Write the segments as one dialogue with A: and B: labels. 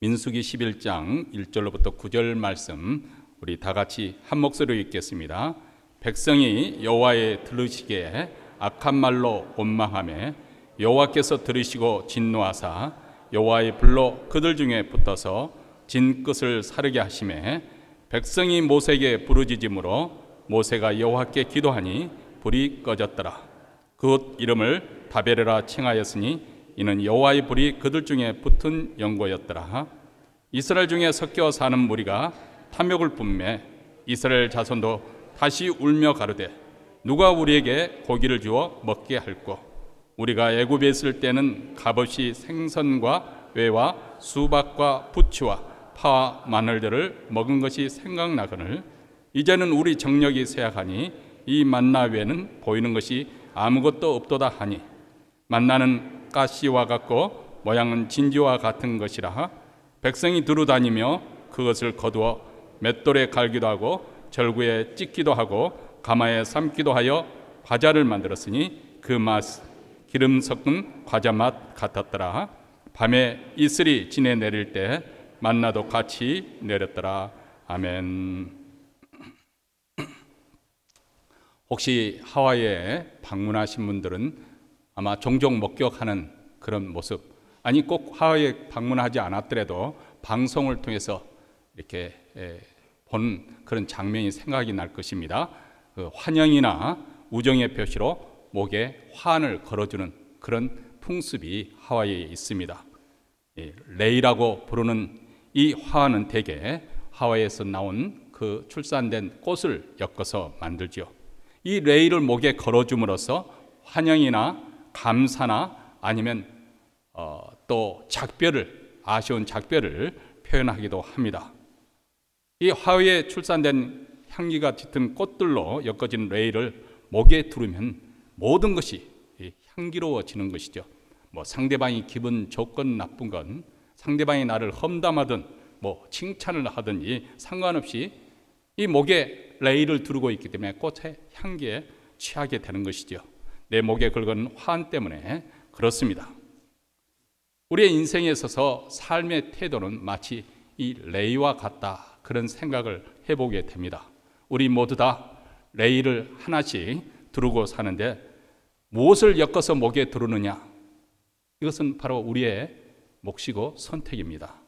A: 민수기 11장 1절로부터 9절 말씀 우리 다 같이 한 목소리로 읽겠습니다. 백성이 여호와의 들으시기에 악한 말로 원망하며 여호와께서 들으시고 진노하사 여호와의 불로 그들 중에 붙어서 진 끝을 사르게 하시매 백성이 모세에게 부르짖음으로 모세가 여호와께 기도하니 불이 꺼졌더라. 그 이름을 다베르라 칭하였으니 이는 여호와의 불이 그들 중에 붙은 연고였더라. 이스라엘 중에 섞여 사는 무리가 탐욕을 뿜매 이스라엘 자손도 다시 울며 가로되 누가 우리에게 고기를 주어 먹게 할꼬. 우리가 애굽에 있을 때는 값없이 생선과 외와 수박과 부추와 파와 마늘들을 먹은 것이 생각나거늘 이제는 우리 정력이 쇠약하니 이 만나 외에는 보이는 것이 아무것도 없도다 하니 만나는 가시와 같고 모양은 진지와 같은 것이라 백성이 두루다니며 그것을 거두어 맷돌에 갈기도 하고 절구에 찢기도 하고 가마에 삶기도 하여 과자를 만들었으니 그 맛 기름 섞은 과자 맛 같았더라. 밤에 이슬이 지내 내릴 때 만나도 같이 내렸더라. 아멘. 혹시 하와이에 방문하신 분들은 아마 종종 목격하는 그런 모습, 아니 꼭 하와이에 방문하지 않았더라도 방송을 통해서 이렇게 본 그런 장면이 생각이 날 것입니다. 그 환영이나 우정의 표시로 목에 화환을 걸어주는 그런 풍습이 하와이에 있습니다. 레이라고 부르는 이 화환은 대개 하와이에서 나온 그 출산된 꽃을 엮어서 만들죠. 이 레이를 목에 걸어줌으로써 환영이나 감사나 아니면 또 작별을, 아쉬운 작별을 표현하기도 합니다. 이 하와이에 출산된 향기가 짙은 꽃들로 엮어진 레이를 목에 두르면 모든 것이 향기로워지는 것이죠. 상대방이 기분 좋건 나쁜 건, 상대방이 나를 험담하든 칭찬을 하든지 상관없이 이 목에 레이를 두르고 있기 때문에 꽃의 향기에 취하게 되는 것이죠. 내 목에 긁은 화환 때문에 그렇습니다. 우리의 인생에 있어서 삶의 태도는 마치 이 레이와 같다, 그런 생각을 해보게 됩니다. 우리 모두 다 레이를 하나씩 두르고 사는데 무엇을 엮어서 목에 두르느냐, 이것은 바로 우리의 몫이고 선택입니다.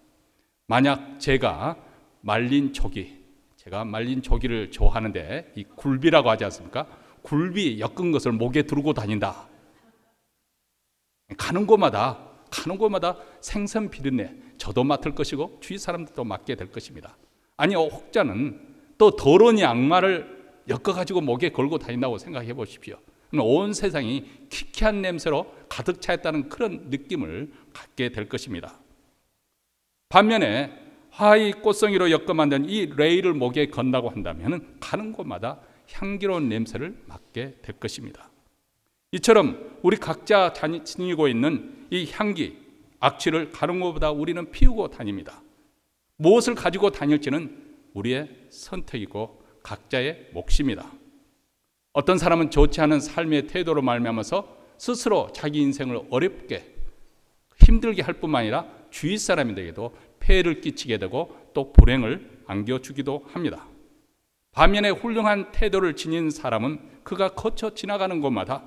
A: 만약 제가 말린 조기를 좋아하는데 이 굴비라고 하지 않습니까? 굴비 엮은 것을 목에 두르고 다닌다. 가는 곳마다 생선 비린내 저도 맡을 것이고 주위 사람들도 맡게 될 것입니다. 아니 혹자는 또 더러운 양말을 엮어가지고 목에 걸고 다닌다고 생각해 보십시오. 온 세상이 키키한 냄새로 가득 차 있다는 그런 느낌을 갖게 될 것입니다. 반면에 화이 꽃송이로 엮어 만든 이 레이를 목에 건다고 한다면 가는 곳마다 향기로운 냄새를 맡게 될 것입니다. 이처럼 우리 각자 지니고 있는 이 향기, 악취를 가는 곳보다 우리는 피우고 다닙니다. 무엇을 가지고 다닐지는 우리의 선택이고 각자의 몫입니다. 어떤 사람은 좋지 않은 삶의 태도로 말미암아서 스스로 자기 인생을 어렵게 힘들게 할 뿐만 아니라 주위 사람들에게도 폐해를 끼치게 되고 또 불행을 안겨주기도 합니다. 반면에 훌륭한 태도를 지닌 사람은 그가 거쳐 지나가는 곳마다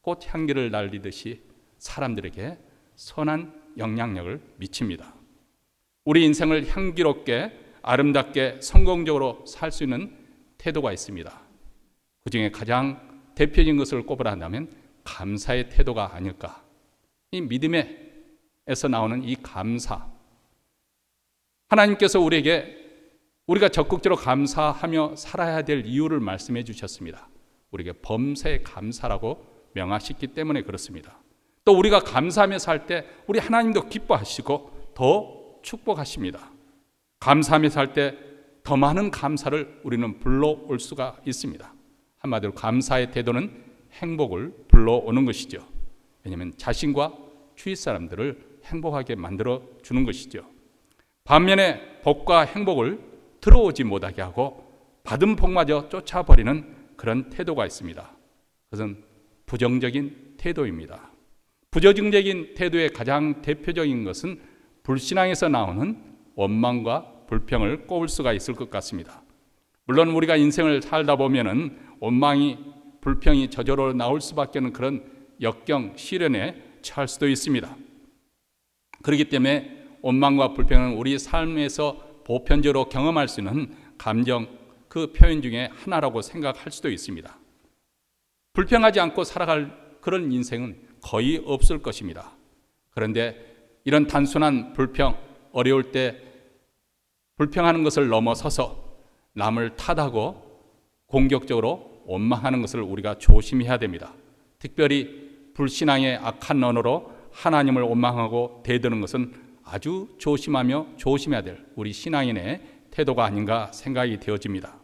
A: 꽃향기를 날리듯이 사람들에게 선한 영향력을 미칩니다. 우리 인생을 향기롭게 아름답게 성공적으로 살 수 있는 태도가 있습니다. 그 중에 가장 대표적인 것을 꼽으라면 감사의 태도가 아닐까. 이 믿음에서 나오는 이 감사, 하나님께서 우리가 적극적으로 감사하며 살아야 될 이유를 말씀해 주셨습니다. 우리에게 범사에 감사라고 명하셨기 때문에 그렇습니다. 또 우리가 감사하며 살 때 우리 하나님도 기뻐하시고 더 축복하십니다. 감사하며 살 때 더 많은 감사를 우리는 불러올 수가 있습니다. 한마디로 감사의 태도는 행복을 불러오는 것이죠. 왜냐하면 자신과 주위 사람들을 행복하게 만들어 주는 것이죠. 반면에 복과 행복을 들어오지 못하게 하고 받은 복마저 쫓아버리는 그런 태도가 있습니다. 그것은 부정적인 태도입니다. 부정적인 태도의 가장 대표적인 것은 불신앙에서 나오는 원망과 불평을 꼽을 수가 있을 것 같습니다. 물론 우리가 인생을 살다 보면은 원망이 불평이 저절로 나올 수밖에 없는 그런 역경 시련에 처할 수도 있습니다. 그렇기 때문에 원망과 불평은 우리 삶에서 보편적으로 경험할 수 있는 감정 그 표현 중에 하나라고 생각할 수도 있습니다. 불평하지 않고 살아갈 그런 인생은 거의 없을 것입니다. 그런데 이런 단순한 불평, 어려울 때 불평하는 것을 넘어서서 남을 탓하고 공격적으로 원망하는 것을 우리가 조심해야 됩니다. 특별히 불신앙의 악한 언어로 하나님을 원망하고 대드는 것은 아주 조심하며 조심해야 될 우리 신앙인의 태도가 아닌가 생각이 되어집니다.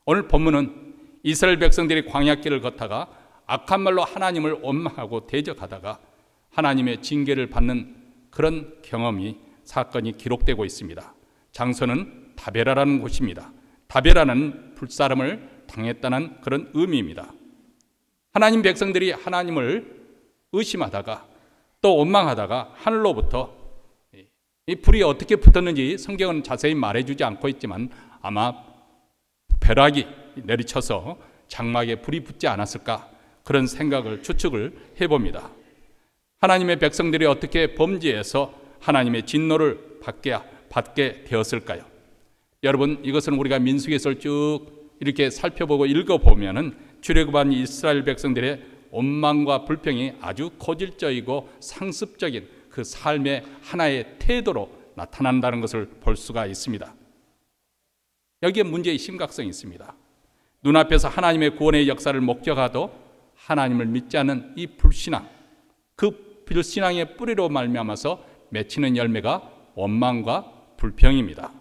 A: 오늘 본문은 이스라엘 백성들이 광야길을 걷다가 악한 말로 하나님을 원망하고 대적하다가 하나님의 징계를 받는 그런 경험이 사건이 기록되고 있습니다. 장소는 다베라라는 곳입니다. 다베라는 불사름을 당했다는 그런 의미입니다. 하나님 백성들이 하나님을 의심하다가 또 원망하다가 하늘로부터 이 불이 어떻게 붙었는지 성경은 자세히 말해주지 않고 있지만 아마 벼락이 내리쳐서 장막에 불이 붙지 않았을까 그런 생각을 추측을 해봅니다. 하나님의 백성들이 어떻게 범죄해서 하나님의 진노를 받게 되었을까요? 여러분, 이것은 우리가 민수기에서 쭉 이렇게 살펴보고 읽어보면은 출애굽한 이스라엘 백성들의 원망과 불평이 아주 고질적이고 상습적인 그 삶의 하나의 태도로 나타난다는 것을 볼 수가 있습니다. 여기에 문제의 심각성이 있습니다. 눈앞에서 하나님의 구원의 역사를 목격하도 하나님을 믿지 않는 이 불신앙, 그 불신앙의 뿌리로 말미암아서 맺히는 열매가 원망과 불평입니다.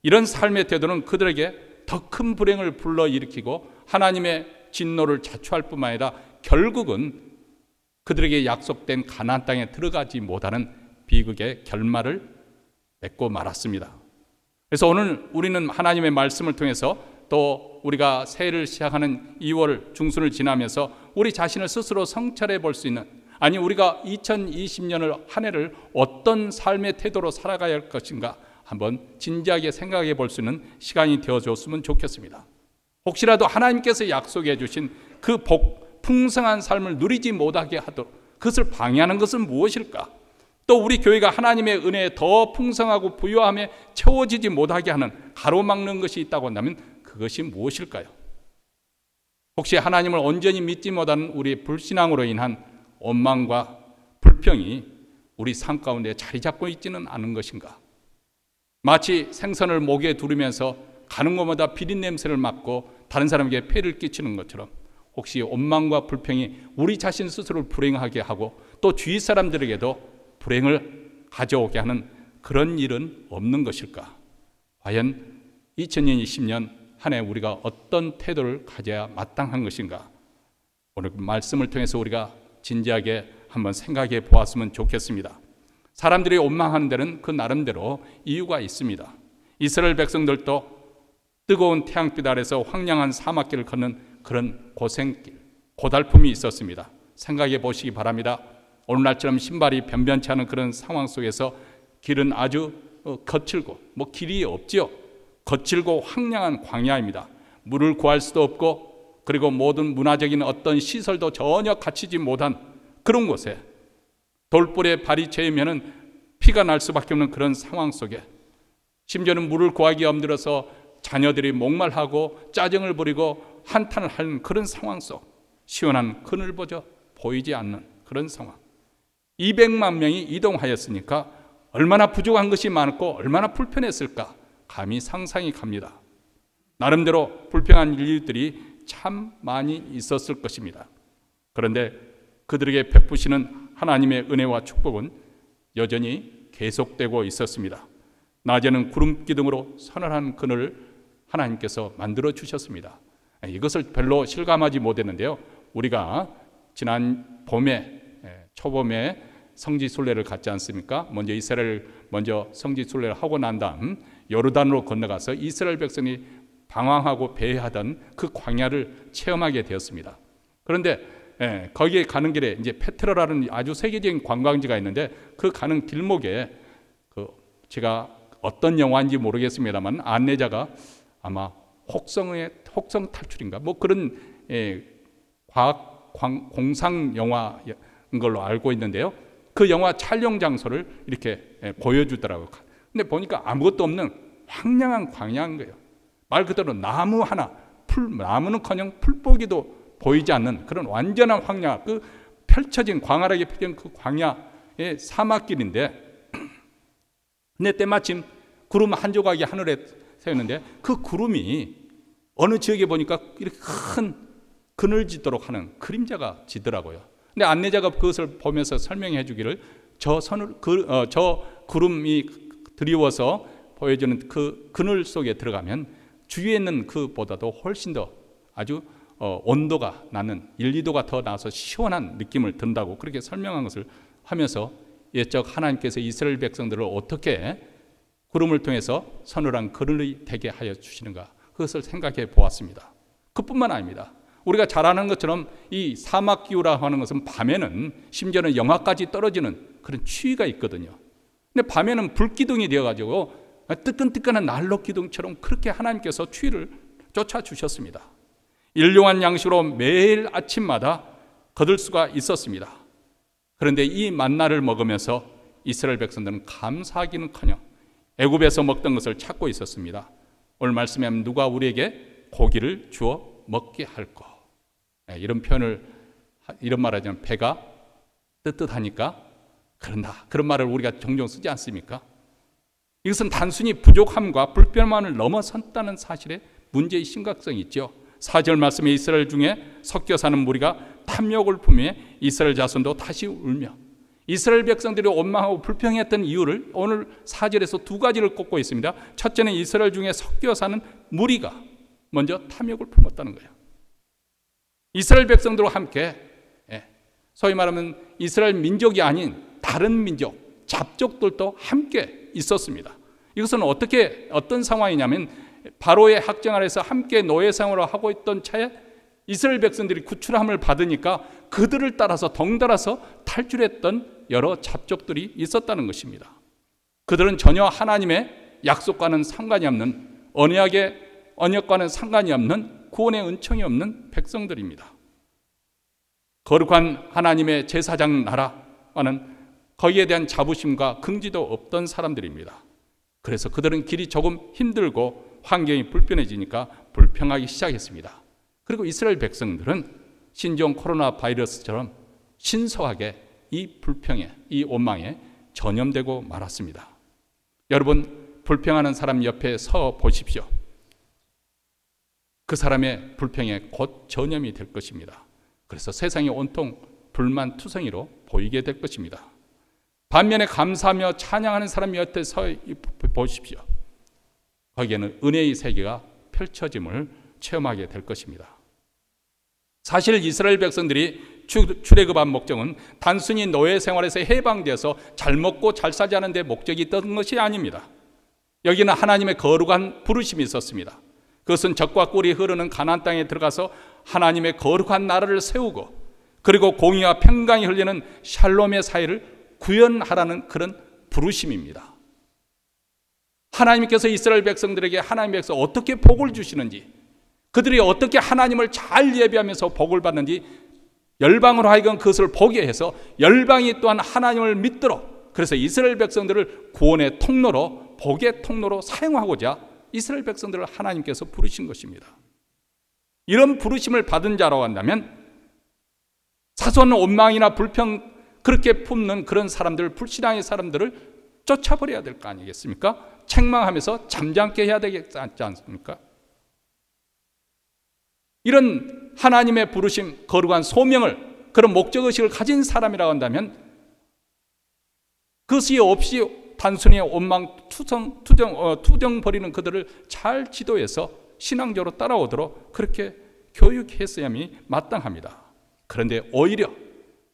A: 이런 삶의 태도는 그들에게 더 큰 불행을 불러일으키고 하나님의 진노를 자초할 뿐만 아니라 결국은 그들에게 약속된 가나안 땅에 들어가지 못하는 비극의 결말을 맺고 말았습니다. 그래서 오늘 우리는 하나님의 말씀을 통해서 또 우리가 새해를 시작하는 2월 중순을 지나면서 우리 자신을 스스로 성찰해 볼 수 있는, 아니 우리가 2020년을 한 해를 어떤 삶의 태도로 살아가야 할 것인가 한번 진지하게 생각해 볼 수 있는 시간이 되어줬으면 좋겠습니다. 혹시라도 하나님께서 약속해 주신 그 풍성한 삶을 누리지 못하게 하도록 그것을 방해하는 것은 무엇일까? 또 우리 교회가 하나님의 은혜에 더 풍성하고 부유함에 채워지지 못하게 하는 가로막는 것이 있다고 한다면 그것이 무엇일까요? 혹시 하나님을 온전히 믿지 못하는 우리의 불신앙으로 인한 원망과 불평이 우리 삶 가운데 자리 잡고 있지는 않은 것인가? 마치 생선을 목에 두르면서 가는 곳마다 비린냄새를 맡고 다른 사람에게 폐를 끼치는 것처럼 혹시 원망과 불평이 우리 자신 스스로를 불행하게 하고 또 주위 사람들에게도 불행을 가져오게 하는 그런 일은 없는 것일까? 과연 2020년 한 해 우리가 어떤 태도를 가져야 마땅한 것인가? 오늘 말씀을 통해서 우리가 진지하게 한번 생각해 보았으면 좋겠습니다. 사람들이 원망하는 데는 그 나름대로 이유가 있습니다. 이스라엘 백성들도 뜨거운 태양빛 아래서 황량한 사막길을 걷는 그런 고생길, 고달픔이 있었습니다. 생각해 보시기 바랍니다. 오늘날처럼 신발이 변변치 않은 그런 상황 속에서 길은 아주 거칠고 길이 없지요. 거칠고 황량한 광야입니다. 물을 구할 수도 없고 그리고 모든 문화적인 어떤 시설도 전혀 갖추지 못한 그런 곳에 돌불에 발이 채이면 피가 날 수밖에 없는 그런 상황 속에 심지어는 물을 구하기 엄들어서 자녀들이 목말하고 짜증을 부리고 한탄을 하는 그런 상황 속 시원한 그늘보저 보이지 않는 그런 상황. 200만 명이 이동하였으니까 얼마나 부족한 것이 많고 얼마나 불편했을까 감히 상상이 갑니다. 나름대로 불평한 일들이 참 많이 있었을 것입니다. 그런데 그들에게 베푸시는 하나님의 은혜와 축복은 여전히 계속되고 있었습니다. 낮에는 구름 기둥으로 서늘한 그늘을 하나님께서 만들어 주셨습니다. 이것을 별로 실감하지 못했는데요. 우리가 지난 봄에 초봄에 성지순례를 갔지 않습니까? 먼저 이스라엘 성지순례를 하고 난 다음 요르단으로 건너가서 이스라엘 백성이 방황하고 배회하던 그 광야를 체험하게 되었습니다. 그런데 거기에 가는 길에 이제 페트라라는 아주 세계적인 관광지가 있는데 그 가는 길목에 그 제가 어떤 영화인지 모르겠습니다만 안내자가 아마 혹성 탈출인가 뭐 그런 과학 공상 영화인 걸로 알고 있는데요. 그 영화 촬영 장소를 이렇게 보여주더라고요. 근데 보니까 아무것도 없는 황량한 광야인 거예요. 말 그대로 나무 하나, 나무는커녕 풀뿌기도 보이지 않는 그런 완전한 황야, 그 펼쳐진 광활하게 펼쳐진 그 광야의 사막길인데, 근데 때마침 구름 한 조각이 하늘에 세웠는데 그 구름이 어느 지역에 보니까 이렇게 큰 그늘지도록 하는 그림자가 지더라고요. 근데 안내자가 그것을 보면서 설명해 주기를 저 구름이 드리워서 보여주는 그 그늘 속에 들어가면 주위에 있는 그보다도 훨씬 더 아주 온도가 나는 1, 2도가 더 나서 시원한 느낌을 든다고 그렇게 설명한 것을 하면서 옛적 하나님께서 이스라엘 백성들을 어떻게 구름을 통해서 서늘한 그늘이 되게 하여 주시는가, 그것을 생각해 보았습니다. 그뿐만 아닙니다. 우리가 잘 아는 것처럼 이 사막 기후라 하는 것은 밤에는 심지어는 영하까지 떨어지는 그런 추위가 있거든요. 근데 밤에는 불기둥이 되어가지고 뜨끈뜨끈한 난로 기둥처럼 그렇게 하나님께서 추위를 쫓아주셨습니다. 일용할 양식으로 매일 아침마다 거둘 수가 있었습니다. 그런데 이 만나를 먹으면서 이스라엘 백성들은 감사하기는커녕 애굽에서 먹던 것을 찾고 있었습니다. 오늘 말씀에 하면 누가 우리에게 고기를 주어 먹게 할까? 이런 표현을, 이런 말하자면 배가 뜨뜻하니까 그런다, 그런 말을 우리가 종종 쓰지 않습니까? 이것은 단순히 부족함과 불편함을 넘어섰다는 사실에 문제의 심각성이 있죠. 4절 말씀에 이스라엘 중에 섞여 사는 무리가 탐욕을 품에 이스라엘 자손도 다시 울며, 이스라엘 백성들이 원망하고 불평했던 이유를 오늘 4절에서 두 가지를 꼽고 있습니다. 첫째는 이스라엘 중에 섞여 사는 무리가 먼저 탐욕을 품었다는 거예요. 이스라엘 백성들과 함께 소위 말하면 이스라엘 민족이 아닌 다른 민족, 잡족들도 함께 있었습니다. 이것은 어떤 상황이냐면 바로의 학정 아래서 함께 노예 생활을 하고 있던 차에 이스라엘 백성들이 구출함을 받으니까 그들을 따라서 덩달아서 탈출했던 여러 잡족들이 있었다는 것입니다. 그들은 전혀 하나님의 약속과는 상관이 없는, 언약과는 상관이 없는, 구원의 은총이 없는 백성들입니다. 거룩한 하나님의 제사장 나라와는 거기에 대한 자부심과 긍지도 없던 사람들입니다. 그래서 그들은 길이 조금 힘들고 환경이 불편해지니까 불평하기 시작했습니다. 그리고 이스라엘 백성들은 신종 코로나 바이러스처럼 신속하게 이 불평에, 이 원망에 전염되고 말았습니다. 여러분, 불평하는 사람 옆에 서 보십시오. 그 사람의 불평에 곧 전염이 될 것입니다. 그래서 세상이 온통 불만투성이로 보이게 될 것입니다. 반면에 감사하며 찬양하는 사람 옆에 서 보십시오. 거기에는 은혜의 세계가 펼쳐짐을 체험하게 될 것입니다. 사실 이스라엘 백성들이 출애굽한 목적은 단순히 노예 생활에서 해방되어서 잘 먹고 잘 살지 않은 데 목적이 있던 것이 아닙니다. 여기는 하나님의 거룩한 부르심이 있었습니다. 그것은 적과 꿀이 흐르는 가나안 땅에 들어가서 하나님의 거룩한 나라를 세우고, 그리고 공의와 평강이 흘리는 샬롬의 사회를 구현하라는 그런 부르심입니다. 하나님께서 이스라엘 백성들에게 하나님의 백성 어떻게 복을 주시는지, 그들이 어떻게 하나님을 잘 예배하면서 복을 받는지 열방으로 하여금 그것을 보게 해서 열방이 또한 하나님을 믿도록, 그래서 이스라엘 백성들을 구원의 통로로, 복의 통로로 사용하고자 이스라엘 백성들을 하나님께서 부르신 것입니다. 이런 부르심을 받은 자라고 한다면 사소한 원망이나 불평 그렇게 품는 그런 사람들, 불신앙의 사람들을 쫓아버려야 될 거 아니겠습니까? 책망하면서 잠잠게 해야 되지 않습니까? 이런 하나님의 부르심, 거룩한 소명을, 그런 목적의식을 가진 사람이라고 한다면 그것이 없이 단순히 원망, 투정 버리는 그들을 잘 지도해서 신앙적으로 따라오도록 그렇게 교육했어야만이 마땅합니다. 그런데 오히려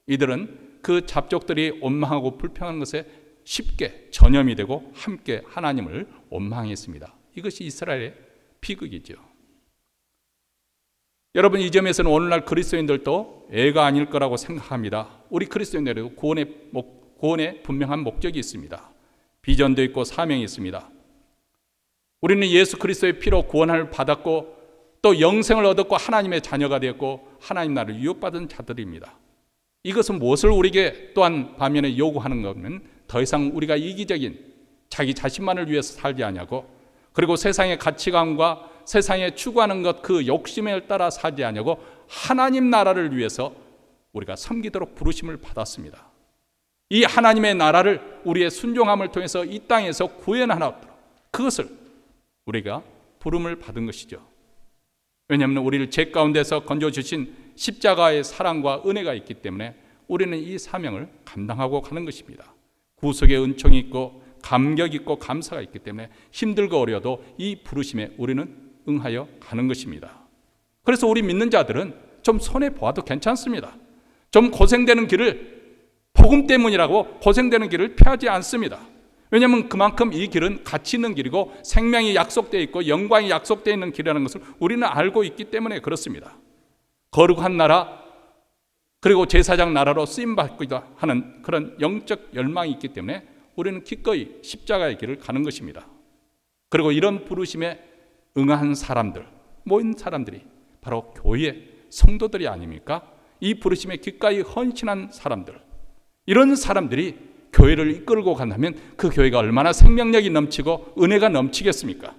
A: 이들은 그 잡족들이 원망하고 불평하는 것에 쉽게 전염이 되고 함께 하나님을 원망했습니다. 이것이 이스라엘의 비극이죠. 여러분, 이 점에서는 오늘날 그리스도인들도 애가 아닐 거라고 생각합니다. 우리 그리스도인들에도 구원에 분명한 목적이 있습니다. 비전도 있고 사명이 있습니다. 우리는 예수 그리스도의 피로 구원을 받았고 또 영생을 얻었고 하나님의 자녀가 되었고 하나님 나라를 유업받은 자들입니다. 이것은 무엇을 우리에게 또한 반면에 요구하는 거면 더 이상 우리가 이기적인 자기 자신만을 위해서 살지 않냐고, 그리고 세상의 가치관과 세상에 추구하는 것 그 욕심에 따라 살지 않냐고 하나님 나라를 위해서 우리가 섬기도록 부르심을 받았습니다. 이 하나님의 나라를 우리의 순종함을 통해서 이 땅에서 구현하도록 그것을 우리가 부름을 받은 것이죠. 왜냐하면 우리를 죄 가운데서 건져주신 십자가의 사랑과 은혜가 있기 때문에 우리는 이 사명을 감당하고 가는 것입니다. 구속의 은총이 있고 감격 있고 감사가 있기 때문에 힘들고 어려도 이 부르심에 우리는 응하여 가는 것입니다. 그래서 우리 믿는 자들은 좀 손해보아도 괜찮습니다. 좀 고생되는 길을, 복음 때문이라고 고생되는 길을 피하지 않습니다. 왜냐하면 그만큼 이 길은 가치 있는 길이고 생명이 약속되어 있고 영광이 약속되어 있는 길이라는 것을 우리는 알고 있기 때문에 그렇습니다. 거룩한 나라, 그리고 제사장 나라로 쓰임받기도 하는 그런 영적 열망이 있기 때문에 우리는 기꺼이 십자가의 길을 가는 것입니다. 그리고 이런 부르심에 응한 사람들, 모인 사람들이 바로 교회 성도들이 아닙니까? 이 부르심에 기꺼이 헌신한 사람들, 이런 사람들이 교회를 이끌고 간다면 그 교회가 얼마나 생명력이 넘치고 은혜가 넘치겠습니까?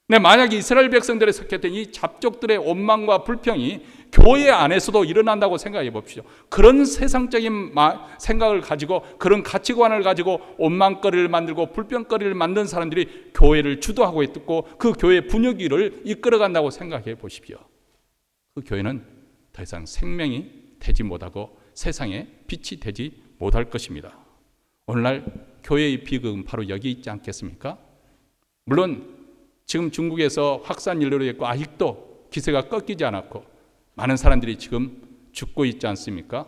A: 근데 만약에 이스라엘 백성들에 속했던 이 잡족들의 원망과 불평이 교회 안에서도 일어난다고 생각해 봅시다. 그런 세상적인 생각을 가지고 그런 가치관을 가지고 원망거리를 만들고 불평거리를 만든 사람들이 교회를 주도하고 있고 그 교회 분위기를 이끌어간다고 생각해 보십시오. 그 교회는 더 이상 생명이 되지 못하고 세상에 빛이 되지 못할 것입니다. 오늘날 교회의 비극은 바로 여기 있지 않겠습니까? 물론 지금 중국에서 확산일로로 있고 아직도 기세가 꺾이지 않았고 많은 사람들이 지금 죽고 있지 않습니까?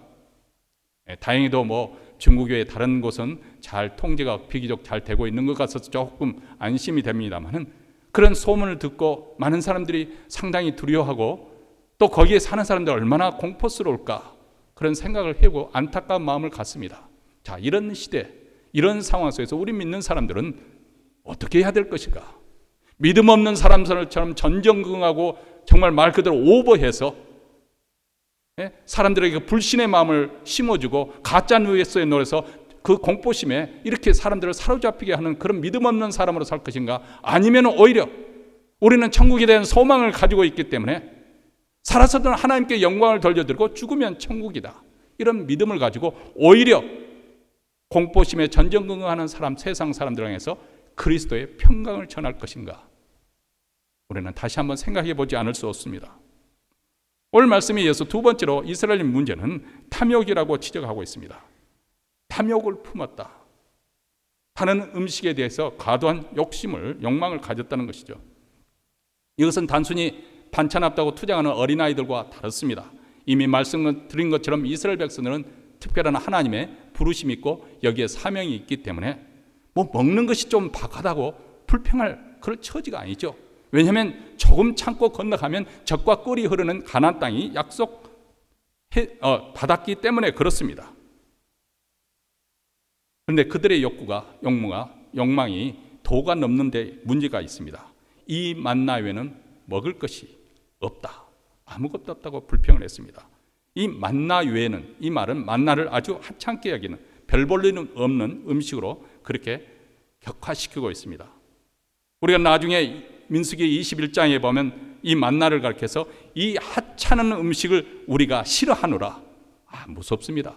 A: 다행히도 중국의 다른 곳은 잘 통제가 비교적 잘 되고 있는 것 같아서 조금 안심이 됩니다만은 그런 소문을 듣고 많은 사람들이 상당히 두려워하고 또 거기에 사는 사람들 얼마나 공포스러울까 그런 생각을 해보고 안타까운 마음을 갖습니다. 자, 이런 시대, 이런 상황 속에서 우리 믿는 사람들은 어떻게 해야 될 것인가? 믿음 없는 사람들처럼 전전긍긍하고 정말 말 그대로 오버해서 사람들에게 불신의 마음을 심어주고 가짜 뉴스에 놀아서 그 공포심에 이렇게 사람들을 사로잡히게 하는 그런 믿음 없는 사람으로 살 것인가? 아니면 오히려 우리는 천국에 대한 소망을 가지고 있기 때문에 살아서든 하나님께 영광을 돌려드리고 죽으면 천국이다. 이런 믿음을 가지고 오히려 공포심에 전전긍긍하는 사람, 세상 사람들 향해서 그리스도의 평강을 전할 것인가? 우리는 다시 한번 생각해 보지 않을 수 없습니다. 오늘 말씀에 이어서 두 번째로 이스라엘 문제는 탐욕이라고 지적하고 있습니다. 탐욕을 품었다. 다른 음식에 대해서 과도한 욕심을, 욕망을 가졌다는 것이죠. 이것은 단순히 반찬 없다고 투정하는 어린아이들과 다릅니다. 이미 말씀을 드린 것처럼 이스라엘 백성들은 특별한 하나님의 부르심이 있고 여기에 사명이 있기 때문에 먹는 것이 좀 박하다고 불평할 그런 처지가 아니죠. 왜냐하면 조금 참고 건너가면 젖과 꿀이 흐르는 가나안 땅이 받았기 때문에 그렇습니다. 그런데 그들의 욕망이 도가 넘는 데 문제가 있습니다. 이 만나 외에는 먹을 것이 없다. 아무것도 없다고 불평을 했습니다. 이 만나 외에는, 이 말은 만나를 아주 하찮게 여기는 별 볼 일 없는 음식으로 그렇게 격화시키고 있습니다. 우리가 나중에 민수기 21장에 보면 이 만나를 가리켜서 이 하찮은 음식을 우리가 싫어하노라. 무섭습니다.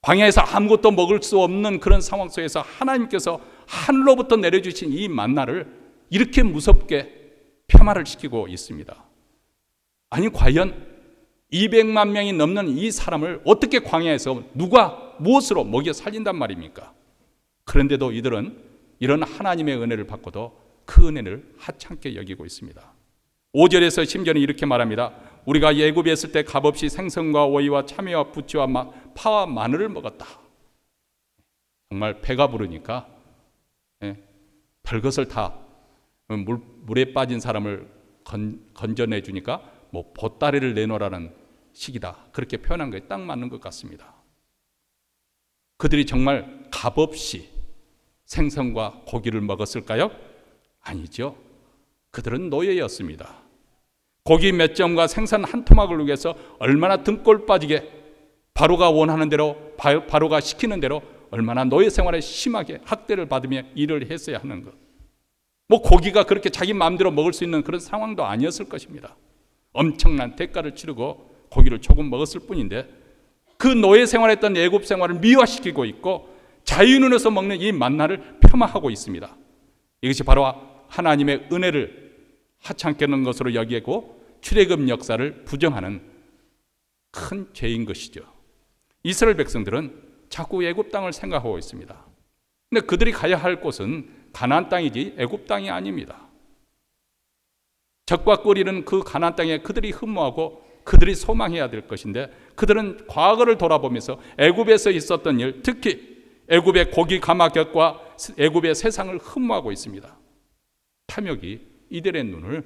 A: 광야에서 아무것도 먹을 수 없는 그런 상황 속에서 하나님께서 하늘로부터 내려주신 이 만나를 이렇게 무섭게 폄하를 시키고 있습니다. 아니 과연 200만 명이 넘는 이 사람을 어떻게 광야에서 누가 무엇으로 먹여 살린단 말입니까? 그런데도 이들은 이런 하나님의 은혜를 받고도 그 은혜를 하찮게 여기고 있습니다. 5절에서 심지어는 이렇게 말합니다. 우리가 애굽에 있을 때 값없이 생선과 오이와 참외와 부추와 파와 마늘을 먹었다. 정말 배가 부르니까 별것을 다 물에 빠진 사람을 건져내 주니까 보따리를 내놓으라는 식이다. 그렇게 표현한 것에 딱 맞는 것 같습니다. 그들이 정말 값없이 생선과 고기를 먹었을까요? 아니죠. 그들은 노예였습니다. 고기 몇 점과 생선 한 토막을 위해서 얼마나 등골 빠지게 바로가 원하는 대로, 바로가 시키는 대로 얼마나 노예 생활에 심하게 학대를 받으며 일을 했어야 하는 것. 뭐 고기가 그렇게 자기 마음대로 먹을 수 있는 그런 상황도 아니었을 것입니다. 엄청난 대가를 치르고 고기를 조금 먹었을 뿐인데, 그 노예 생활했던 애굽 생활을 미화시키고 있고 자유인에서 먹는 이 만나를 폄하하고 있습니다. 이것이 바로 하나님의 은혜를 하찮게 하는 것으로 여기고 출애굽 역사를 부정하는 큰 죄인 것이죠. 이스라엘 백성들은 자꾸 애굽 땅을 생각하고 있습니다. 근데 그들이 가야 할 곳은 가나안 땅이지 애굽 땅이 아닙니다. 적과 꿀이는 그 가나안 땅에 그들이 흠모하고 그들이 소망해야 될 것인데, 그들은 과거를 돌아보면서 애굽에서 있었던 일, 특히 애굽의 고기 가마곁과 애굽의 세상을 흠모하고 있습니다. 탐욕이 이들의 눈을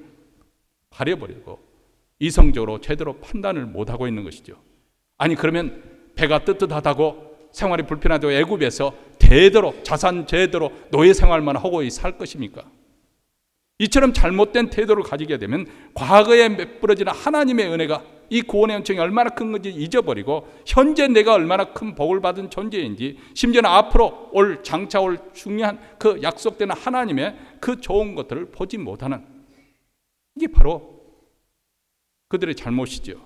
A: 가려버리고 이성적으로 제대로 판단을 못하고 있는 것이죠. 아니, 그러면 배가 뜨뜻하다고 생활이 불편하다고 애굽에서 대대로 자산 제대로 노예 생활만 하고 살 것입니까? 이처럼 잘못된 태도를 가지게 되면 과거에 베풀어지는 하나님의 은혜가, 이 구원의 은총이 얼마나 큰 건지 잊어버리고 현재 내가 얼마나 큰 복을 받은 존재인지, 심지어는 앞으로 장차 올 중요한 그 약속되는 하나님의 그 좋은 것들을 보지 못하는, 이게 바로 그들의 잘못이죠.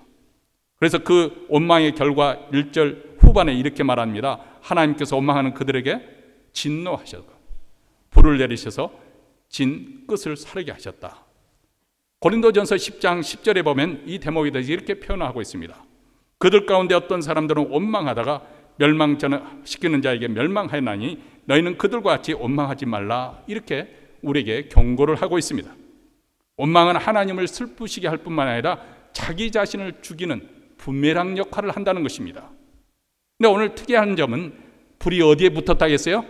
A: 그래서 그 원망의 결과 1절 후반에 이렇게 말합니다. 하나님께서 원망하는 그들에게 진노하셔서 불을 내리셔서 진 끝을 사르게 하셨다. 고린도전서 10장 10절에 보면 이 대목에 대해서 이렇게 표현하고 있습니다. 그들 가운데 어떤 사람들은 원망하다가 멸망시키는 자에게 멸망하였나니 너희는 그들과 같이 원망하지 말라. 이렇게 우리에게 경고를 하고 있습니다. 원망은 하나님을 슬프시게 할 뿐만 아니라 자기 자신을 죽이는 부메랑 역할을 한다는 것입니다. 근데 오늘 특이한 점은 불이 어디에 붙었다 했어요?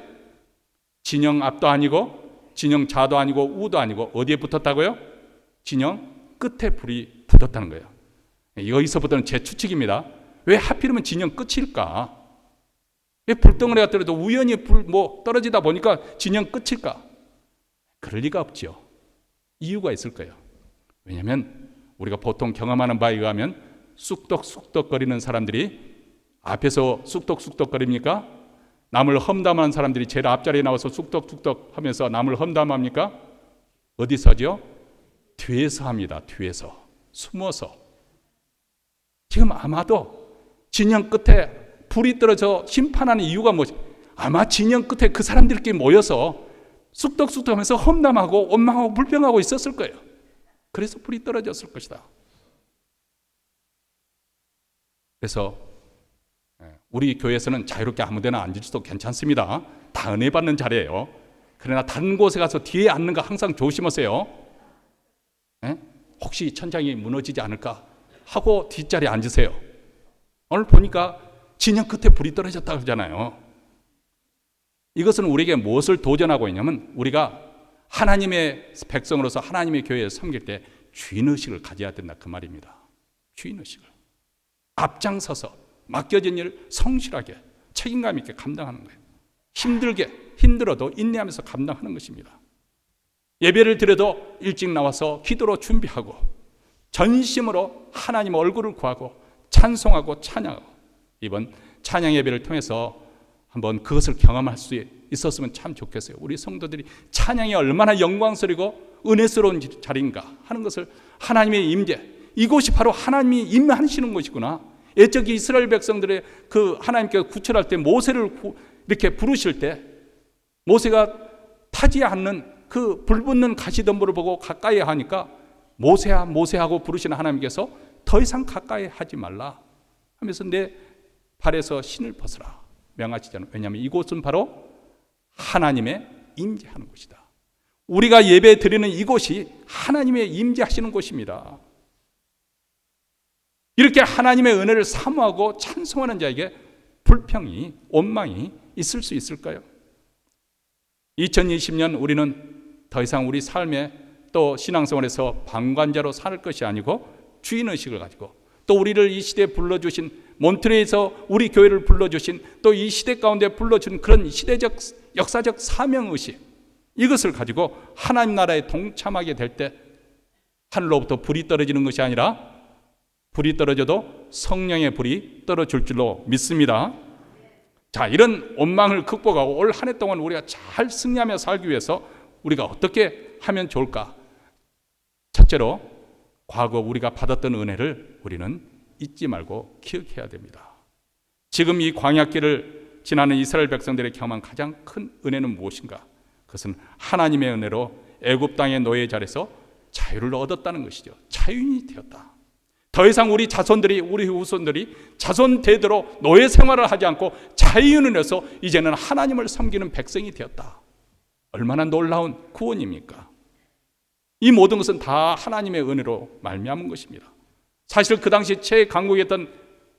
A: 진영 앞도 아니고 진영 좌도 아니고 우도 아니고 어디에 붙었다고요? 진영 끝에 불이 붙었다는 거예요. 여기서부터는 제 추측입니다. 왜 하필이면 진영 끝일까? 왜 불덩어리가 떨어도 우연히 떨어지다 보니까 진영 끝일까? 그럴 리가 없죠. 이유가 있을 거예요. 왜냐하면 우리가 보통 경험하는 바에 의하면 쑥덕쑥덕거리는 사람들이 앞에서 쑥덕쑥덕거립니까? 남을 험담하는 사람들이 제일 앞자리에 나와서 쑥덕쑥덕 하면서 남을 험담합니까? 어디서 하죠? 뒤에서 합니다. 뒤에서 숨어서. 지금 아마도 진영 끝에 불이 떨어져 심판하는 이유가 뭐지? 아마 진영 끝에 그 사람들끼리 모여서 쑥덕쑥덕하면서 험담하고 원망하고 불평하고 있었을 거예요. 그래서 불이 떨어졌을 것이다. 그래서 우리 교회에서는 자유롭게 아무데나 앉으셔도 괜찮습니다. 다 은혜 받는 자리예요. 그러나 다른 곳에 가서 뒤에 앉는 거 항상 조심하세요. 혹시 천장이 무너지지 않을까 하고 뒷자리에 앉으세요. 오늘 보니까 진영 끝에 불이 떨어졌다고 그러잖아요. 이것은 우리에게 무엇을 도전하고 있냐면, 우리가 하나님의 백성으로서 하나님의 교회에 섬길 때 주인의식을 가져야 된다, 그 말입니다. 주인의식을. 앞장서서 맡겨진 일을 성실하게 책임감 있게 감당하는 거예요. 힘들어도 인내하면서 감당하는 것입니다. 예배를 드려도 일찍 나와서 기도로 준비하고 전심으로 하나님 얼굴을 구하고 찬송하고 찬양하고, 이번 찬양 예배를 통해서 한번 그것을 경험할 수 있었으면 참 좋겠어요. 우리 성도들이 찬양이 얼마나 영광스러고 은혜스러운 자리인가 하는 것을, 하나님의 임재, 이곳이 바로 하나님이 임하시는 곳이구나. 옛적 이스라엘 백성들의 그 하나님께서 구출할 때 모세를 이렇게 부르실 때 모세가 타지 않는 그 불붙는 가시덤불을 보고 가까이 하니까 모세야 모세하고 부르시는 하나님께서 더 이상 가까이 하지 말라 하면서 내 발에서 신을 벗으라 명하시잖아요. 왜냐하면 이곳은 바로 하나님의 임재하는 곳이다. 우리가 예배 드리는 이곳이 하나님의 임재하시는 곳입니다. 이렇게 하나님의 은혜를 사모하고 찬송하는 자에게 불평이, 원망이 있을 수 있을까요? 2020년 우리는 더 이상 우리 삶에 또 신앙생활에서 방관자로 살 것이 아니고 주인의식을 가지고, 또 우리를 이 시대에 불러주신 몬트레에서 우리 교회를 불러주신, 또 이 시대 가운데 불러준 그런 시대적 역사적 사명의식, 이것을 가지고 하나님 나라에 동참하게 될 때 하늘로부터 불이 떨어지는 것이 아니라 불이 떨어져도 성령의 불이 떨어질 줄로 믿습니다. 자, 이런 원망을 극복하고 올 한 해 동안 우리가 잘 승리하며 살기 위해서 우리가 어떻게 하면 좋을까? 첫째로 과거 우리가 받았던 은혜를 우리는 잊지 말고 기억해야 됩니다. 지금 이 광야길을 지나는 이스라엘 백성들이 경험한 가장 큰 은혜는 무엇인가? 그것은 하나님의 은혜로 애굽 땅의 노예 자리에서 자유를 얻었다는 것이죠. 자유인이 되었다. 더 이상 우리 자손들이, 우리 후손들이 자손 대대로 노예 생활을 하지 않고 자유인을 해서 이제는 하나님을 섬기는 백성이 되었다. 얼마나 놀라운 구원입니까? 이 모든 것은 다 하나님의 은혜로 말미암은 것입니다. 사실 그 당시 최강국이었던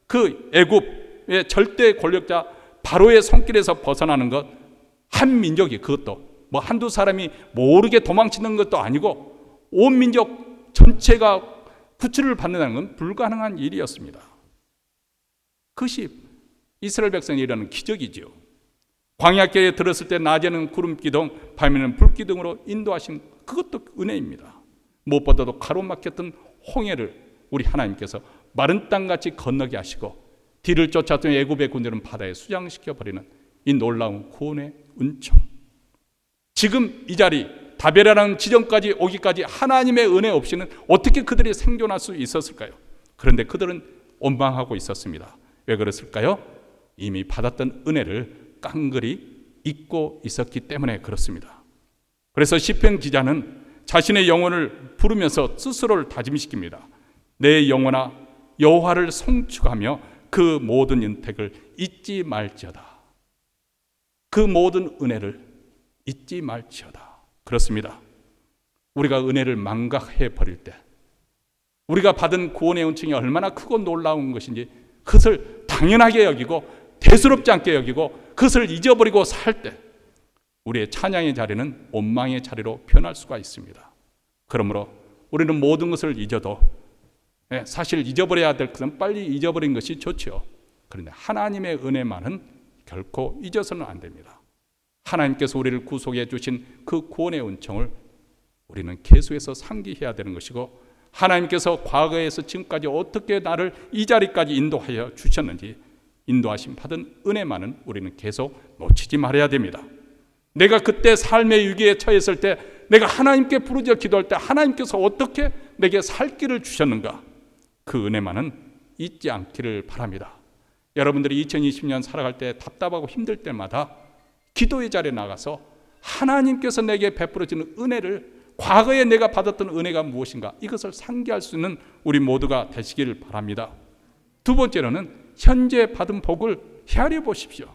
A: 그 애굽의 절대 권력자 바로의 손길에서 벗어나는 것, 한 민족이, 그것도 뭐 한두 사람이 모르게 도망치는 것도 아니고 온 민족 전체가 구출을 받는다는 건 불가능한 일이었습니다. 그것이 이스라엘 백성이 일어나는 기적이지요. 광야길에 들었을 때 낮에는 구름기둥, 밤에는 불기둥으로 인도하신 그것도 은혜입니다. 무엇보다도 가로막혔던 홍해를 우리 하나님께서 마른 땅같이 건너게 하시고 뒤를 쫓았던 애굽의 군대는 바다에 수장시켜 버리는 이 놀라운 구원의 은총. 지금 이 자리 다베라라는 지점까지 오기까지 하나님의 은혜 없이는 어떻게 그들이 생존할 수 있었을까요? 그런데 그들은 원망하고 있었습니다. 왜 그랬을까요? 이미 받았던 은혜를 깡그리 잊고 있었기 때문에 그렇습니다. 그래서 시편 기자는 자신의 영혼을 부르면서 스스로를 다짐시킵니다. 내 영혼아 여호와를 송축하며 그 모든 은택을 잊지 말지어다. 그 모든 은혜를 잊지 말지어다. 그렇습니다. 우리가 은혜를 망각해 버릴 때, 우리가 받은 구원의 은총이 얼마나 크고 놀라운 것인지 그것을 당연하게 여기고 대수롭지 않게 여기고 그것을 잊어버리고 살 때 우리의 찬양의 자리는 원망의 자리로 변할 수가 있습니다. 그러므로 우리는 모든 것을 잊어도, 사실 잊어버려야 될 것은 빨리 잊어버린 것이 좋죠. 그런데 하나님의 은혜만은 결코 잊어서는 안 됩니다. 하나님께서 우리를 구속해 주신 그 구원의 은총을 우리는 계속해서 상기해야 되는 것이고, 하나님께서 과거에서 지금까지 어떻게 나를 이 자리까지 인도하여 주셨는지 인도하심 받은 은혜만은 우리는 계속 놓치지 말아야 됩니다. 내가 그때 삶의 위기에 처했을 때, 내가 하나님께 부르짖어 기도할 때 하나님께서 어떻게 내게 살 길을 주셨는가, 그 은혜만은 잊지 않기를 바랍니다. 여러분들이 2020년 살아갈 때 답답하고 힘들 때마다 기도의 자리에 나가서 하나님께서 내게 베풀어지는 은혜를, 과거에 내가 받았던 은혜가 무엇인가, 이것을 상기할 수 있는 우리 모두가 되시길 바랍니다. 두 번째로는 현재 받은 복을 헤아려 보십시오.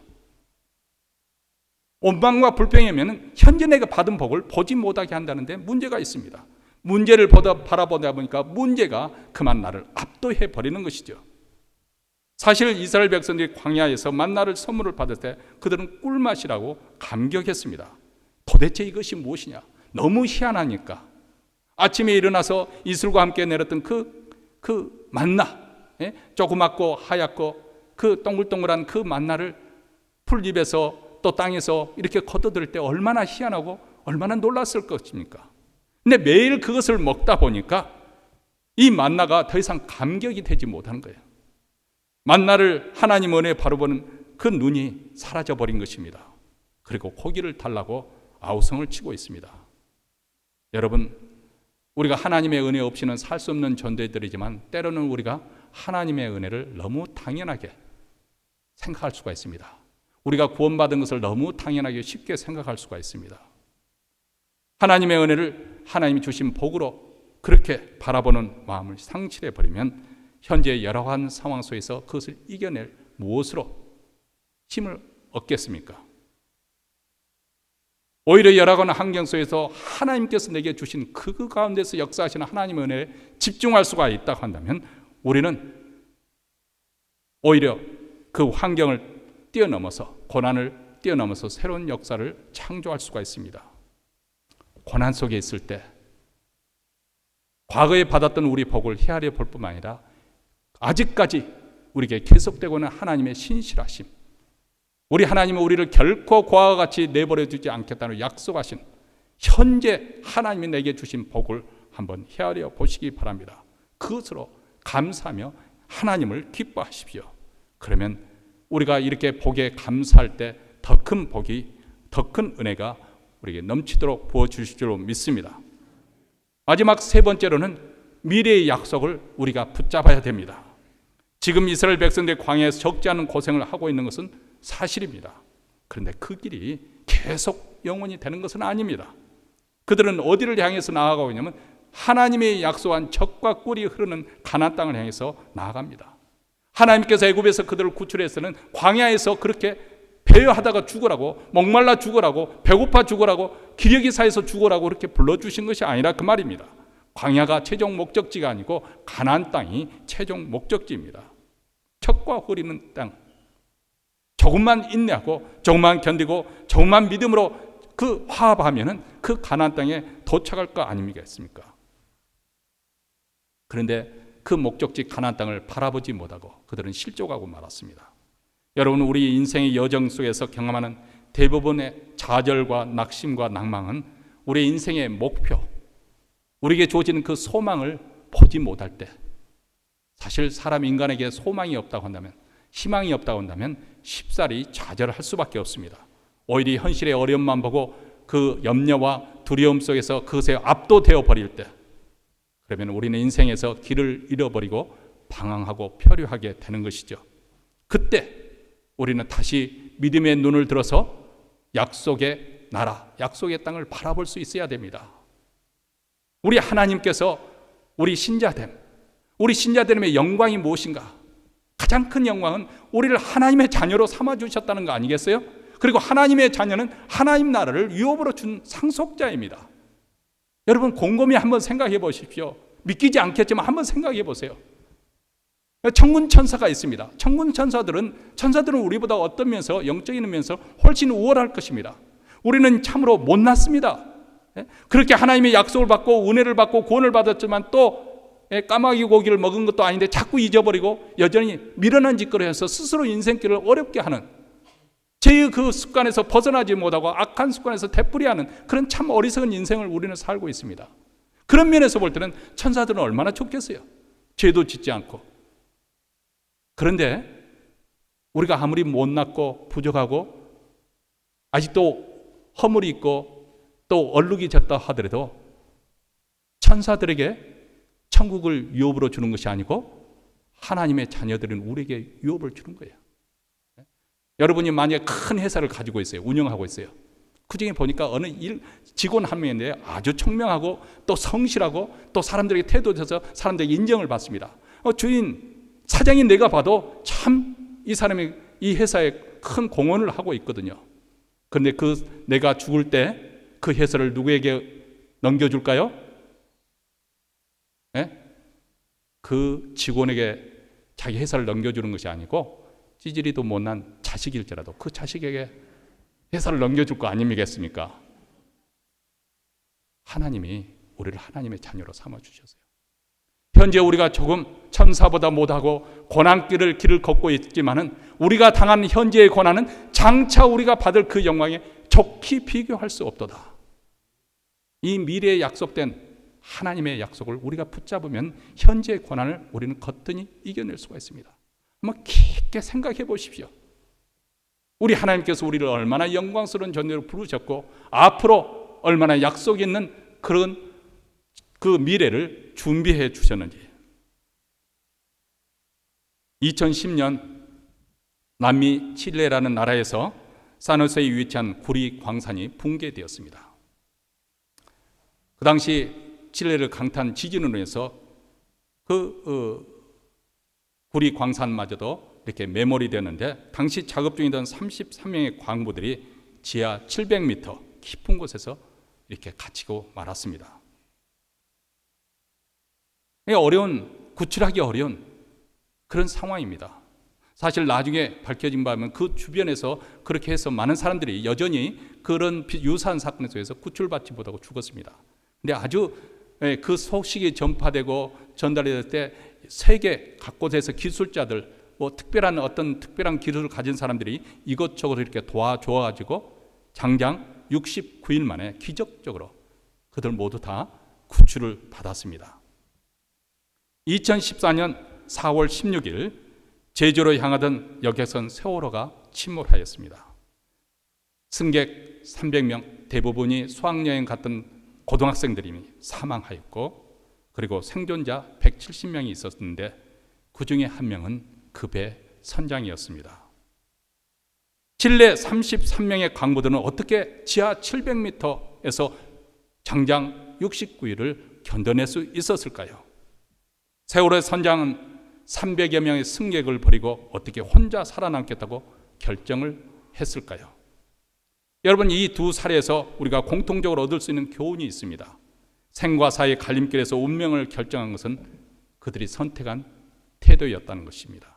A: 원망과 불평이면 현재 내가 받은 복을 보지 못하게 한다는데 문제가 있습니다. 문제를 바라보다 보니까 문제가 그만 나를 압도해 버리는 것이죠. 사실 이스라엘 백성들이 광야에서 만나를 선물을 받을 때 그들은 꿀맛이라고 감격했습니다. 도대체 이것이 무엇이냐? 너무 희한하니까. 아침에 일어나서 이슬과 함께 내렸던 그 만나, 조그맣고 하얗고 그 동글동글한 그 만나를 풀잎에서 또 땅에서 이렇게 걷어들일 때 얼마나 희한하고 얼마나 놀랐을 것입니까? 근데 매일 그것을 먹다 보니까 이 만나가 더 이상 감격이 되지 못하는 거예요. 만나를 하나님 은혜에 바라보는 그 눈이 사라져버린 것입니다. 그리고 고기를 달라고 아우성을 치고 있습니다. 여러분, 우리가 하나님의 은혜 없이는 살 수 없는 존재들이지만 때로는 우리가 하나님의 은혜를 너무 당연하게 생각할 수가 있습니다. 우리가 구원받은 것을 너무 당연하게 쉽게 생각할 수가 있습니다. 하나님의 은혜를 하나님이 주신 복으로 그렇게 바라보는 마음을 상실해버리면 현재 여러한 상황 속에서 그것을 이겨낼 무엇으로 힘을 얻겠습니까? 오히려 여러한 환경 속에서 하나님께서 내게 주신 그 가운데서 역사하시는 하나님의 은혜에 집중할 수가 있다고 한다면 우리는 오히려 그 환경을 뛰어넘어서, 고난을 뛰어넘어서 새로운 역사를 창조할 수가 있습니다. 고난 속에 있을 때 과거에 받았던 우리 복을 헤아려 볼 뿐만 아니라 아직까지 우리에게 계속되고 있는 하나님의 신실하심, 우리 하나님은 우리를 결코 고아와 같이 내버려 두지 않겠다는 약속하신 현재 하나님이 내게 주신 복을 한번 헤아려 보시기 바랍니다. 그것으로 감사하며 하나님을 기뻐하십시오. 그러면 우리가 이렇게 복에 감사할 때 더 큰 복이, 더 큰 은혜가 우리에게 넘치도록 부어주실 줄로 믿습니다. 마지막 세 번째로는 미래의 약속을 우리가 붙잡아야 됩니다. 지금 이스라엘 백성들이 광야에서 적지 않은 고생을 하고 있는 것은 사실입니다. 그런데 그 길이 계속 영원히 되는 것은 아닙니다. 그들은 어디를 향해서 나아가고 있냐면 하나님의 약속한 젖과 꿀이 흐르는 가나안 땅을 향해서 나아갑니다. 하나님께서 애굽에서 그들을 구출해서는 광야에서 그렇게 배회하다가 죽으라고, 목말라 죽으라고, 배고파 죽으라고, 기력이 사해서 죽으라고 그렇게 불러주신 것이 아니라 그 말입니다. 광야가 최종 목적지가 아니고 가나안 땅이 최종 목적지입니다. 젖과 흐르는 땅, 조금만 인내하고 조금만 견디고 조금만 믿음으로 그 화합하면은 그 가나안 땅에 도착할 거 아니겠습니까? 그런데 그 목적지 가나안 땅을 바라보지 못하고 그들은 실족하고 말았습니다. 여러분, 우리 인생의 여정 속에서 경험하는 대부분의 좌절과 낙심과 낭망은 우리 인생의 목표, 우리에게 주어지는 그 소망을 보지 못할 때, 사실 사람 인간에게 소망이 없다고 한다면, 희망이 없다고 한다면 쉽사리 좌절할 수밖에 없습니다. 오히려 현실의 어려움만 보고 그 염려와 두려움 속에서 그것에 압도되어 버릴 때, 그러면 우리는 인생에서 길을 잃어버리고 방황하고 표류하게 되는 것이죠. 그때 우리는 다시 믿음의 눈을 들어서 약속의 나라, 약속의 땅을 바라볼 수 있어야 됩니다. 우리 하나님께서 우리 신자됨, 우리 신자됨의 영광이 무엇인가? 가장 큰 영광은 우리를 하나님의 자녀로 삼아주셨다는 거 아니겠어요? 그리고 하나님의 자녀는 하나님 나라를 유업으로 준 상속자입니다. 여러분, 곰곰이 한번 생각해 보십시오. 믿기지 않겠지만 한번 생각해 보세요. 천군 천사가 있습니다. 천군 천사들은 우리보다 어떤 면에서, 영적인 면에서 훨씬 우월할 것입니다. 우리는 참으로 못났습니다. 그렇게 하나님의 약속을 받고 은혜를 받고 구원을 받았지만 또 까마귀 고기를 먹은 것도 아닌데 자꾸 잊어버리고 여전히 미련한 짓거리를 해서 스스로 인생길을 어렵게 하는, 죄의 그 습관에서 벗어나지 못하고 악한 습관에서 되풀이하는 그런 참 어리석은 인생을 우리는 살고 있습니다. 그런 면에서 볼 때는 천사들은 얼마나 좋겠어요. 죄도 짓지 않고. 그런데 우리가 아무리 못났고 부족하고 아직도 허물이 있고 또 얼룩이 졌다 하더라도 천사들에게 천국을 유업으로 주는 것이 아니고 하나님의 자녀들은 우리에게 유업을 주는 거예요. 여러분이 만약에 큰 회사를 가지고 있어요. 운영하고 있어요. 그중에 보니까 어느 직원 한 명인데 아주 총명하고 또 성실하고 또 사람들에게 태도져서 사람들에게 인정을 받습니다. 주인, 사장인 내가 봐도 참 이 사람이 이 회사에 큰 공헌을 하고 있거든요. 그런데 그 내가 죽을 때 그 회사를 누구에게 넘겨줄까요? 네? 그 직원에게 자기 회사를 넘겨주는 것이 아니고 찌질이도 못난 자식일지라도 그 자식에게 회사를 넘겨줄 거 아니겠습니까? 하나님이 우리를 하나님의 자녀로 삼아주셨어요. 현재 우리가 조금 천사보다 못하고 고난길을 길을 걷고 있지만은 우리가 당한 현재의 고난은 장차 우리가 받을 그 영광에 좋게 비교할 수 없도다. 이 미래에 약속된 하나님의 약속을 우리가 붙잡으면 현재의 고난을 우리는 거뜬히 이겨낼 수가 있습니다. 한번 깊게 생각해 보십시오. 우리 하나님께서 우리를 얼마나 영광스러운 존재로 부르셨고 앞으로 얼마나 약속 있는 그런 그 미래를 준비해 주셨는지. 2010년 남미 칠레라는 나라에서 산호세에 위치한 구리 광산이 붕괴되었습니다. 그 당시 칠레를 강타한 지진으로 인해서 구리 광산마저도 이렇게 매몰이 되었는데 당시 작업 중이던 33명의 광부들이 지하 700m 깊은 곳에서 이렇게 갇히고 말았습니다. 구출하기 어려운 그런 상황입니다. 사실 나중에 밝혀진 바면 그 주변에서 그렇게 해서 많은 사람들이 여전히 그런 유사한 사건 속에서 구출받지 못하고 죽었습니다. 근데 아주 그 소식이 전파되고 전달이 될 때 세계 각곳에서 기술자들, 뭐 특별한 어떤 특별한 기술을 가진 사람들이 이것저것 이렇게 도와줘 가지고 장장 69일 만에 기적적으로 그들 모두 다 구출을 받았습니다. 2014년 4월 16일 제주로 향하던 역에선 세월호가 침몰하였습니다. 승객 300명 대부분이 수학여행 갔던 고등학생들이 사망하였고, 그리고 생존자 170명이 있었는데 그 중에 한 명은 그 배 선장이었습니다. 칠레 33명의 강부들은 어떻게 지하 700m에서 장장 69일을 견뎌낼 수 있었을까요? 세월호의 선장은 300여 명의 승객을 버리고 어떻게 혼자 살아남겠다고 결정을 했을까요? 여러분, 이 두 사례에서 우리가 공통적으로 얻을 수 있는 교훈이 있습니다. 생과 사의 갈림길에서 운명을 결정한 것은 그들이 선택한 태도였다는 것입니다.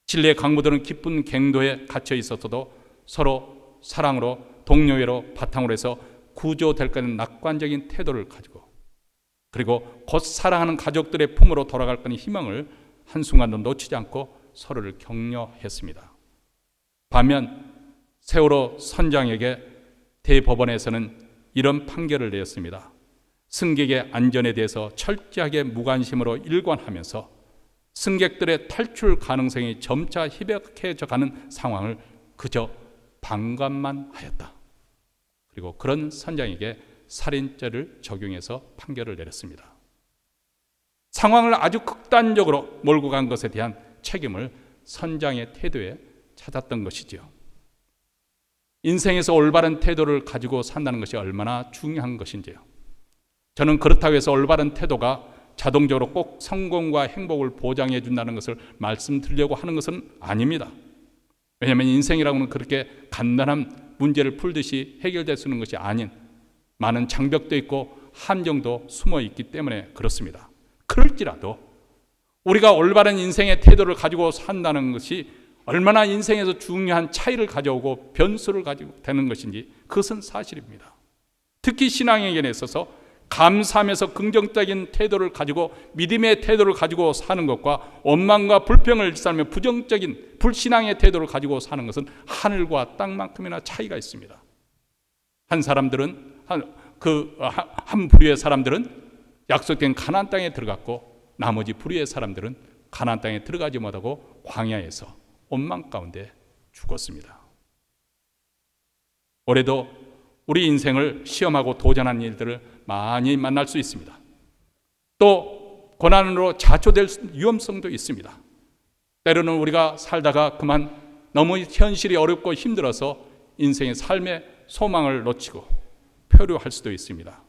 A: 칠레의 강부들은 깊은 갱도에 갇혀 있었어도 서로 사랑으로 동료애로 바탕으로 해서 구조될 거는 낙관적인 태도를 가지고, 그리고 곧 사랑하는 가족들의 품으로 돌아갈 거는 희망을 한순간도 놓치지 않고 서로를 격려했습니다. 반면 세월호 선장에게 대법원에서는 이런 판결을 내렸습니다. 승객의 안전에 대해서 철저하게 무관심으로 일관하면서 승객들의 탈출 가능성이 점차 희박해져 가는 상황을 그저 방관만 하였다. 그리고 그런 선장에게 살인죄를 적용해서 판결을 내렸습니다. 상황을 아주 극단적으로 몰고 간 것에 대한 책임을 선장의 태도에 찾았던 것이지요. 인생에서 올바른 태도를 가지고 산다는 것이 얼마나 중요한 것인지요. 저는 그렇다고 해서 올바른 태도가 자동적으로 꼭 성공과 행복을 보장해 준다는 것을 말씀드리려고 하는 것은 아닙니다. 왜냐하면 인생이라고는 그렇게 간단한 문제를 풀듯이 해결될 수 있는 것이 아닌 많은 장벽도 있고 함정도 숨어 있기 때문에 그렇습니다. 그럴지라도 우리가 올바른 인생의 태도를 가지고 산다는 것이 얼마나 인생에서 중요한 차이를 가져오고 변수를 가지고 되는 것인지 그것은 사실입니다. 특히 신앙에게 있어서 감사하면서 긍정적인 태도를 가지고 믿음의 태도를 가지고 사는 것과 원망과 불평을 일삼으며 부정적인 불신앙의 태도를 가지고 사는 것은 하늘과 땅만큼이나 차이가 있습니다. 한 사람들은 한 부류의 사람들은 약속된 가나안 땅에 들어갔고 나머지 부류의 사람들은 가나안 땅에 들어가지 못하고 광야에서 원망 가운데 죽었습니다. 올해도 우리 인생을 시험하고 도전하는 일들을 많이 만날 수 있습니다. 또 고난으로 자초될 위험성도 있습니다. 때로는 우리가 살다가 그만 너무 현실이 어렵고 힘들어서 인생의 삶의 소망을 놓치고 표류할 수도 있습니다.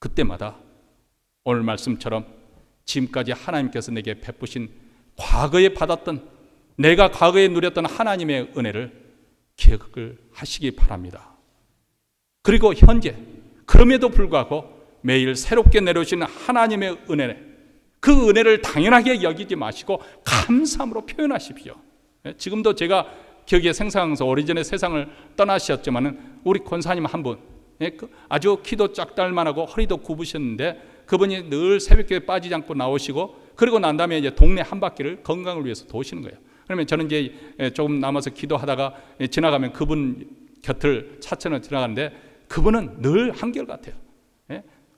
A: 그때마다 오늘 말씀처럼 지금까지 하나님께서 내게 베푸신 과거에 받았던, 내가 과거에 누렸던 하나님의 은혜를 기억을 하시기 바랍니다. 그리고 현재 그럼에도 불구하고 매일 새롭게 내려오시는 하나님의 은혜, 그 은혜를 당연하게 여기지 마시고 감사함으로 표현하십시오. 지금도 제가 기억에 생생하면서 오래전에 세상을 떠나셨지만 우리 권사님 한 분, 아주 키도 짝달만하고 허리도 굽으셨는데 그분이 늘 새벽에 빠지지 않고 나오시고, 그리고 난 다음에 이제 동네 한 바퀴를 건강을 위해서 도시는 거예요. 그러면 저는 이제 조금 남아서 기도하다가 지나가면 그분 곁을 차천을 지나가는데 그분은 늘 한결같아요.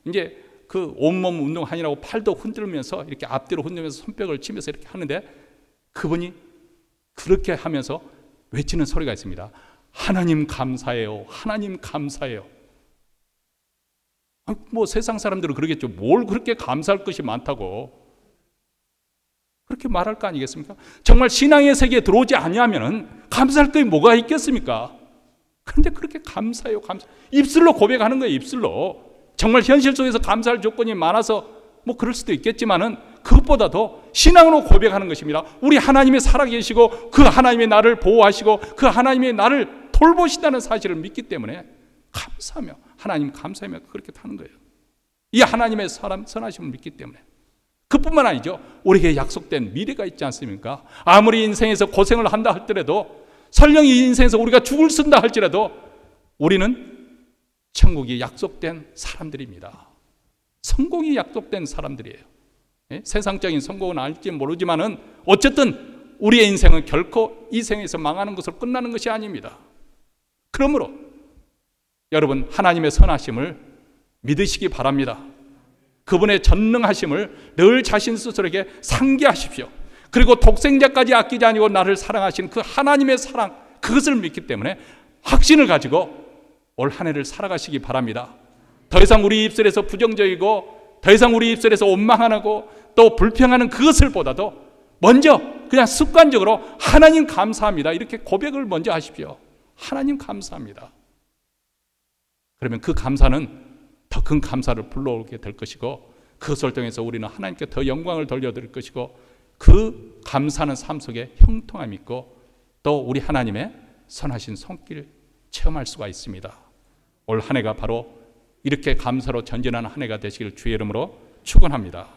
A: 이제 그 온몸 운동하느라고 팔도 흔들면서 이렇게 앞뒤로 흔들면서 손뼉을 치면서 이렇게 하는데 그분이 그렇게 하면서 외치는 소리가 있습니다. 하나님 감사해요. 하나님 감사해요. 뭐 세상 사람들은 그러겠죠. 뭘 그렇게 감사할 것이 많다고 그렇게 말할 거 아니겠습니까? 정말 신앙의 세계에 들어오지 아니하면 감사할 것이 뭐가 있겠습니까? 그런데 그렇게 감사해요. 감사. 입술로 고백하는 거예요. 입술로. 정말 현실 속에서 감사할 조건이 많아서 뭐 그럴 수도 있겠지만은 그것보다도 신앙으로 고백하는 것입니다. 우리 하나님이 살아계시고 그 하나님이 나를 보호하시고 그 하나님이 나를 돌보신다는 사실을 믿기 때문에 감사하며 하나님 감사하며 그렇게 하는 거예요. 이 하나님의 선하심을 믿기 때문에. 그뿐만 아니죠. 우리에게 약속된 미래가 있지 않습니까? 아무리 인생에서 고생을 한다 할지라도, 설령 이 인생에서 우리가 죽을 쓴다 할지라도 우리는 천국이 약속된 사람들입니다. 성공이 약속된 사람들이에요. 세상적인 성공은 아닐지 모르지만은 어쨌든 우리의 인생은 결코 이 생에서 망하는 것으로 끝나는 것이 아닙니다. 그러므로 여러분 하나님의 선하심을 믿으시기 바랍니다. 그분의 전능하심을 늘 자신 스스로에게 상기하십시오. 그리고 독생자까지 아끼지 아니고 나를 사랑하신 그 하나님의 사랑, 그것을 믿기 때문에 확신을 가지고 올 한 해를 살아가시기 바랍니다. 더 이상 우리 입술에서 부정적이고 더 이상 우리 입술에서 원망하고 또 불평하는 그것을 보다도 먼저 그냥 습관적으로 하나님 감사합니다, 이렇게 고백을 먼저 하십시오. 하나님 감사합니다. 그러면 그 감사는 더 큰 감사를 불러오게 될 것이고 그것을 통해서 우리는 하나님께 더 영광을 돌려드릴 것이고 그 감사하는 삶 속에 형통함이 있고 또 우리 하나님의 선하신 손길을 체험할 수가 있습니다. 올 한 해가 바로 이렇게 감사로 전진하는 한 해가 되시길 주의 이름으로 축원합니다.